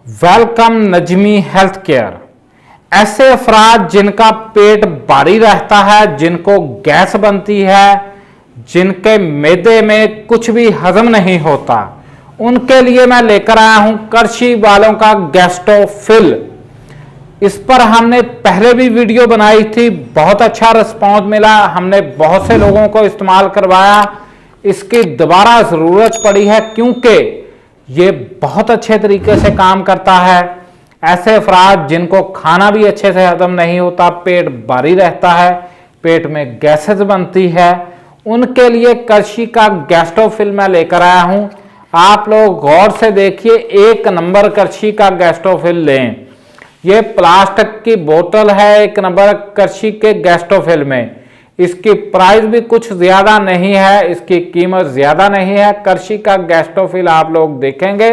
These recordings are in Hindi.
Welcome Najmi health care. ऐसे अफराद जिनका पेट भारी रहता है, जिनको गैस बनती है, जिनके मैदे में कुछ भी हजम नहीं होता, उनके लिए मैं लेकर आया हूं करशी वालों का गैस्ट्रोफिल। इस पर हमने पहले भी वीडियो बनाई थी, बहुत अच्छा रिस्पॉन्स मिला, हमने बहुत से लोगों को इस्तेमाल करवाया। इसकी दोबारा जरूरत पड़ी है क्योंकि ये बहुत अच्छे तरीके से काम करता है। ऐसे अफराद जिनको खाना भी अच्छे से हजम नहीं होता, पेट भारी रहता है, पेट में गैसेस बनती है, उनके लिए करशी का गैस्ट्रोफिल मैं लेकर आया हूं। आप लोग गौर से देखिए, 1 नंबर करशी का गैस्ट्रोफिल लें। ये प्लास्टिक की बोतल है 1 नंबर करशी के गैस्ट्रोफिल में। इसकी प्राइस भी कुछ ज्यादा नहीं है, इसकी कीमत ज्यादा नहीं है। करशी का गैस्ट्रोफिल आप लोग देखेंगे,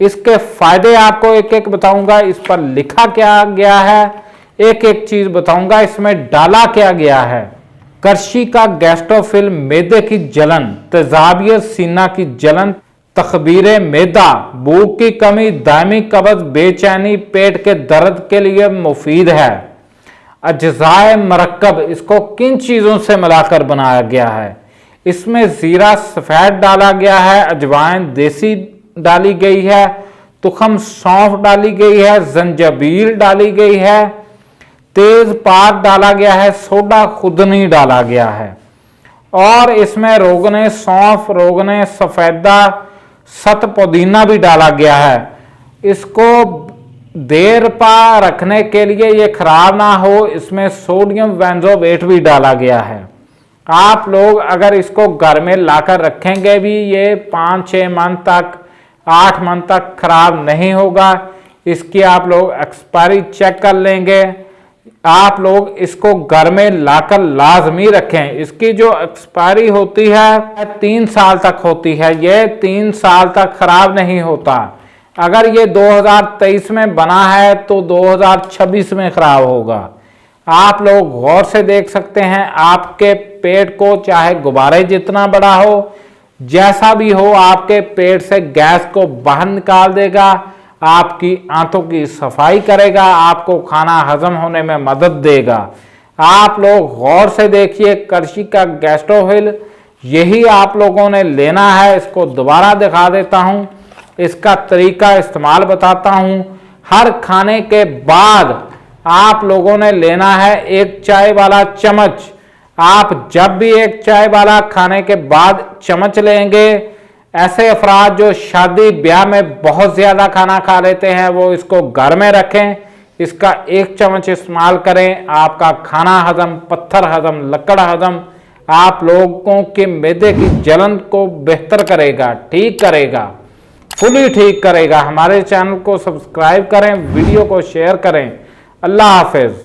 इसके फायदे आपको एक एक बताऊंगा। इस पर लिखा क्या गया है, एक एक चीज बताऊंगा, इसमें डाला क्या गया है। करशी का गैस्ट्रोफिल मैदे की जलन, तेजाबियत सीना की जलन, तखबीर मैदा, भूख की कमी, दायमी कब्ज, बेचैनी, पेट के दर्द के लिए मुफीद है। अज्जाए मरकब, इसको किन चीज़ों से मिलाकर बनाया गया है? इसमें ज़ीरा सफ़ेद डाला गया है, अजवाइन देसी डाली गई है, तुखम सौंफ डाली गई है, जंजबील डाली गई है, तेज पात डाला गया है, सोडा खुदनी डाला गया है और इसमें रोगने सौंफ, रोगने सफ़ेदा, सत पुदीना भी डाला गया है। इसको देर पा रखने के लिए ये खराब ना हो, इसमें सोडियम बेंजोएट भी डाला गया है। आप लोग अगर इसको घर में लाकर रखेंगे भी, ये 5-6 मंथ तक, 8 मंथ तक खराब नहीं होगा। इसकी आप लोग एक्सपायरी चेक कर लेंगे। आप लोग इसको घर में लाकर लाजमी रखें। इसकी जो एक्सपायरी होती है 3 साल तक होती है, ये 3 साल तक खराब नहीं होता। अगर ये 2023 में बना है तो 2026 में खराब होगा। आप लोग गौर से देख सकते हैं, आपके पेट को चाहे गुब्बारे जितना बड़ा हो, जैसा भी हो, आपके पेट से गैस को बाहर निकाल देगा, आपकी आंतों की सफाई करेगा, आपको खाना हजम होने में मदद देगा। आप लोग गौर से देखिए, करशी का गैस्ट्रोफिल यही आप लोगों ने लेना है। इसको दोबारा दिखा देता हूं, इसका तरीका इस्तेमाल बताता हूं। हर खाने के बाद आप लोगों ने लेना है 1 चाय वाला चम्मच। आप जब भी 1 चाय वाला खाने के बाद चम्मच लेंगे, ऐसे अफराद जो शादी ब्याह में बहुत ज्यादा खाना खा लेते हैं, वो इसको घर में रखें, इसका 1 चम्मच इस्तेमाल करें। आपका खाना हजम, पत्थर हजम, लकड़ हजम, आप लोगों के मैदे की जलन को बेहतर करेगा, ठीक करेगा, फुली ठीक करेगा। हमारे चैनल को सब्सक्राइब करें, वीडियो को शेयर करें। अल्लाह हाफिज।